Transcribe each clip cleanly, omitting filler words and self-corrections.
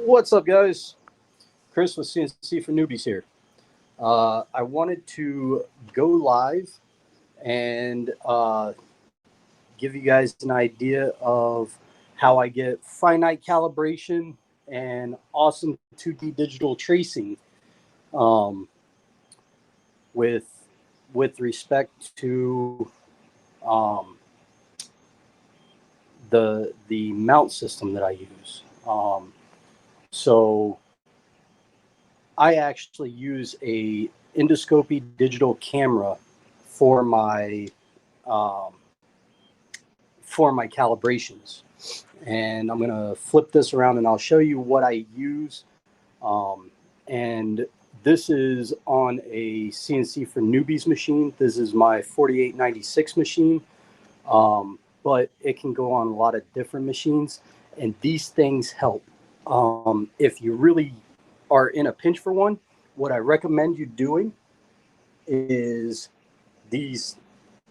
What's up, guys? Chris with CNC for Newbies here. I wanted to go live and give you guys an idea of how I get finite calibration and awesome 2D digital tracing um, with respect to um, the mount system that I use. So I actually use a endoscopy digital camera for my um, calibrations, and I'm gonna flip this around and I'll show you what I use. And this is on a CNC for Newbies machine. This is my 4896 machine, but it can go on a lot of different machines, and these things help. If you really are in a pinch for one, what I recommend you doing is these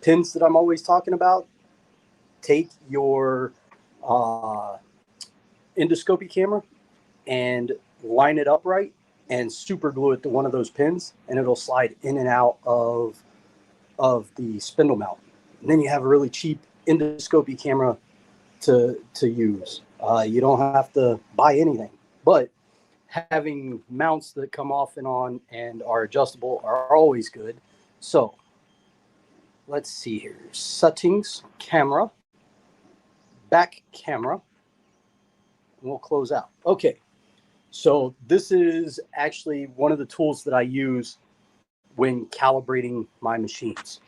pins that I'm always talking about. Take your uh, endoscopy camera and line it upright and super glue it to one of those pins, and it'll slide in and out of the spindle mount. And then you have a really cheap endoscopy camera to use. You don't have to buy anything, but having mounts that come off and on and are adjustable are always good. So let's see here. Settings, camera, back camera, and we'll close out. Okay, so this is actually one of the tools that I use when calibrating my machines.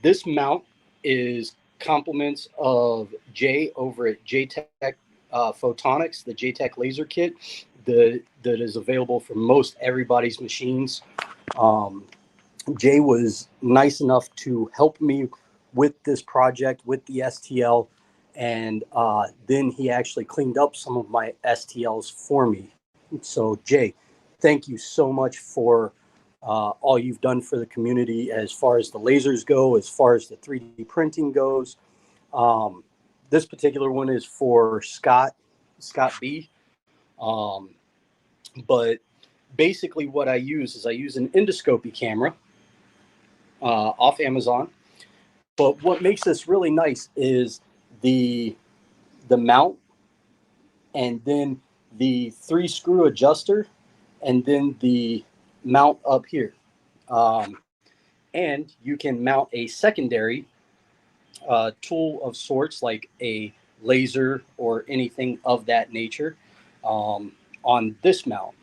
This mount is compliments of Jay over at JTech Photonics, the JTech laser kit that is available for most everybody's machines. Um, Jay was nice enough to help me with this project with the STL, and then he actually cleaned up some of my STLs for me. So, Jay, thank you so much for all you've done for the community as far as the lasers go, as far as the 3D printing goes. Um, this particular one is for Scott B. Um, but basically, what I use is I use an endoscopy camera off Amazon. But what makes this really nice is the mount, and then the 3 screw adjuster, and then the mount up here. And you can mount a secondary tool of sorts like a laser or anything of that nature on this mount.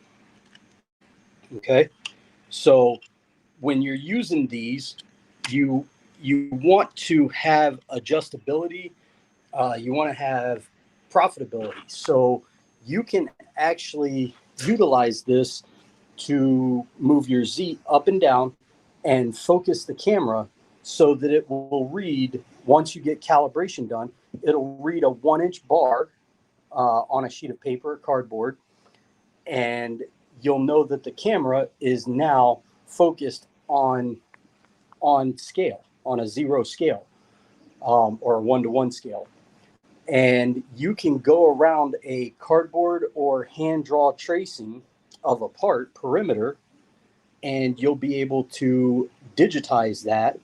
Okay, so when you're using these, you want to have adjustability. You want to have profitability. So you can actually utilize this to move your Z up and down and focus the camera so that it will read, once you get calibration done, it'll read a 1 inch bar on a sheet of paper or cardboard, and you'll know that the camera is now focused on scale, on a 0 scale, or a 1-to-1 scale. And you can go around a cardboard or hand draw tracing of a part perimeter, and you'll be able to digitize that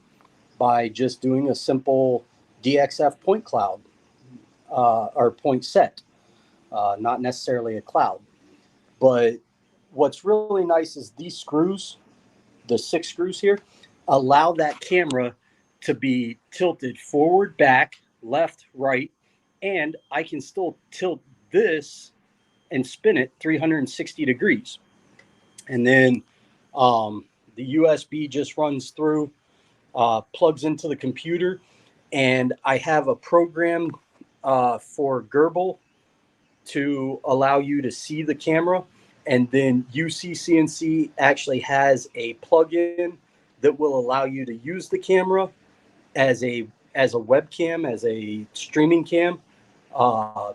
by just doing a simple DXF point cloud or point set, not necessarily a cloud. But what's really nice is these screws, the 6 screws here, allow that camera to be tilted forward, back, left, right, and I can still tilt this and spin it 360 degrees. And then the USB just runs through, plugs into the computer, and I have a program for Gerbil to allow you to see the camera. And then UCCNC actually has a plugin that will allow you to use the camera as a webcam, as a streaming cam. Uh,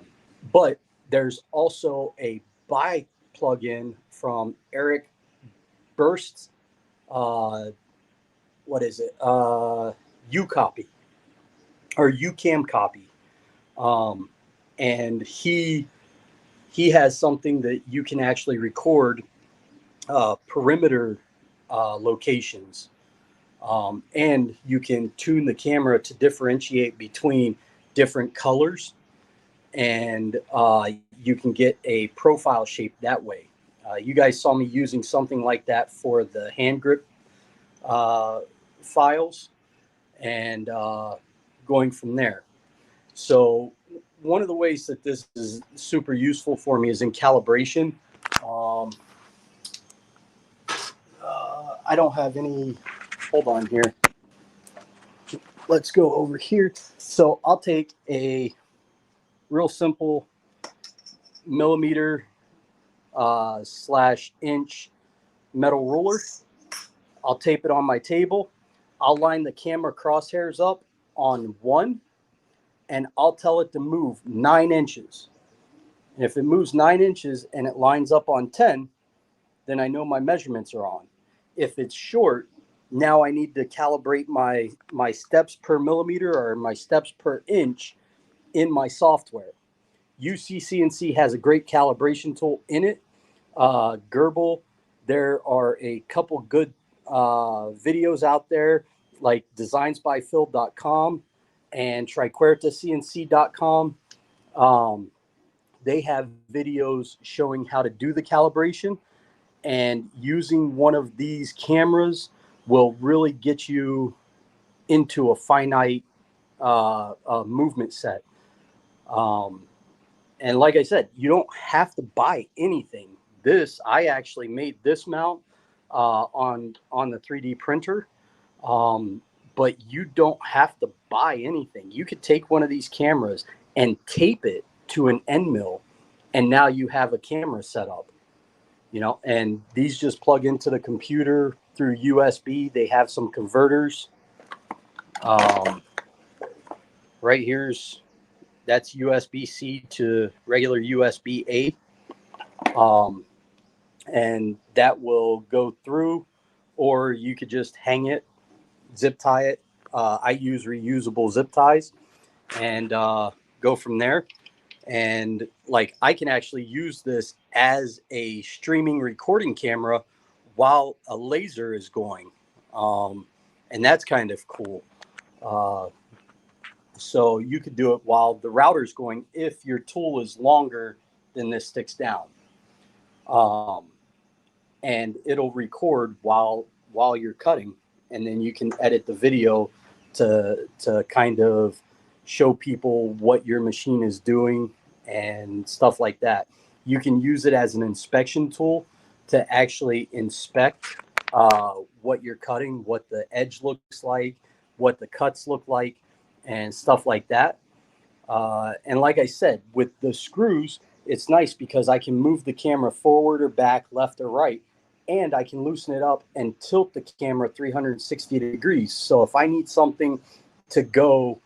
but there's also a buy plugin from Eric Burst's, uh, what is it? UCopy or UCam copy. And he he has something that you can actually record perimeter locations. And you can tune the camera to differentiate between different colors, and you can get a profile shape that way. You guys saw me using something like that for the hand grip files, and going from there. So one of the ways that this is super useful for me is in calibration. Um, I don't have any, hold on here. Let's go over here. So I'll take a real simple millimeter / inch metal ruler. I'll tape it on my table. I'll line the camera crosshairs up on 1, and I'll tell it to move 9 inches. And if it moves 9 inches and it lines up on 10, then I know my measurements are on. If it's short, now I need to calibrate my steps per millimeter or my steps per inch in my software. UCCNC has a great calibration tool in it. Gerbil, there are a couple good videos out there like designsbyphil.com and triquartacnc.com. They have videos showing how to do the calibration, and using one of these cameras will really get you into a finite movement set. And like I said, you don't have to buy anything. I actually made this mount on the 3D printer, but you don't have to buy anything. You could take one of these cameras and tape it to an end mill, and now you have a camera set up. And these just plug into the computer through USB. They have some converters. Right here's, that's USB-C to regular USB-A. And that will go through, or you could just hang it, zip tie it. I use reusable zip ties, and go from there. And like, I can actually use this as a streaming recording camera while a laser is going. And that's kind of cool. So you could do it while the router's going if your tool is longer than this sticks down. And it'll record while you're cutting, and then you can edit the video to kind of show people what your machine is doing and stuff like that. You can use it as an inspection tool to actually inspect what you're cutting, what the edge looks like, what the cuts look like, and stuff like that. And like I said, with the screws, it's nice because I can move the camera forward or back, left or right, and I can loosen it up and tilt the camera 360 degrees. So if I need something to go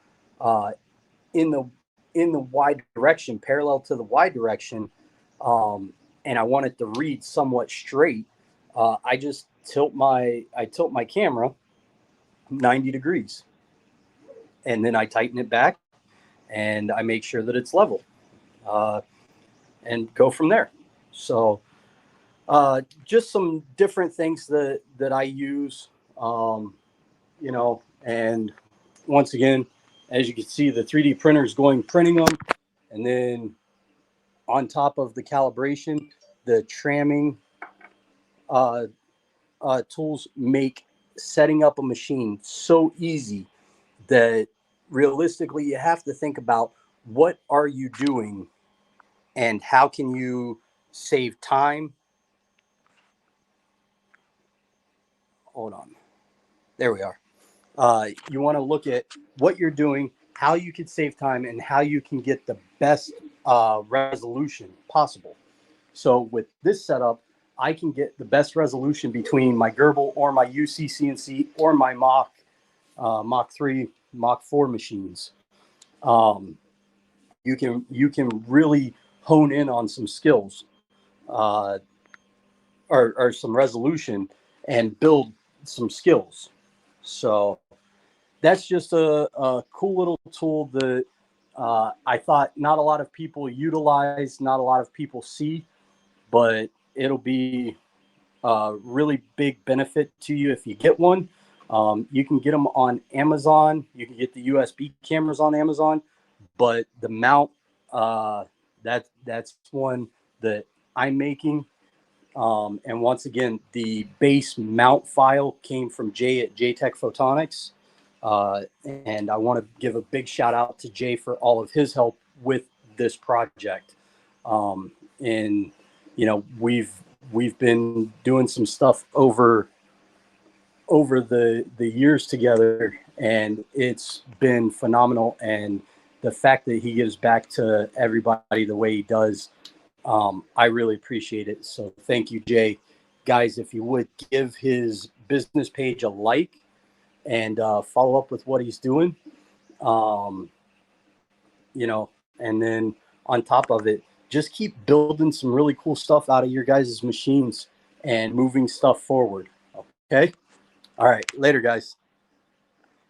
in the Y direction, parallel to the Y direction, and I want it to read somewhat straight, I just tilt my camera 90 degrees, and then I tighten it back, and I make sure that it's level, and go from there. So just some different things that I use, and once again, as you can see, the 3D printer is printing them, and then on top of the calibration, the tramming tools make setting up a machine so easy that realistically you have to think about what are you doing and how can you save time. Hold on. There we are. You want to look at what you're doing, how you can save time, and how you can get the best resolution possible. So with this setup, I can get the best resolution between my Gerbil or my UCCNC or my Mach 3, Mach 4 machines. You can really hone in on some skills or some resolution and build some skills. So that's just a cool little tool that I thought not a lot of people utilize, not a lot of people see, but it'll be a really big benefit to you if you get one. You can get them on Amazon. You can get the USB cameras on Amazon, but the mount, that's one that I'm making. And once again, the base mount file came from Jay at JTech Photonics. And I want to give a big shout out to Jay for all of his help with this project. And we've been doing some stuff over the years together, and it's been phenomenal. And the fact that he gives back to everybody the way he does, I really appreciate it. So thank you, Jay. Guys, if you would give his business page a like and follow up with what he's doing, um, and then on top of it, just keep building some really cool stuff out of your guys' machines and moving stuff forward. Okay. All right. Later, guys.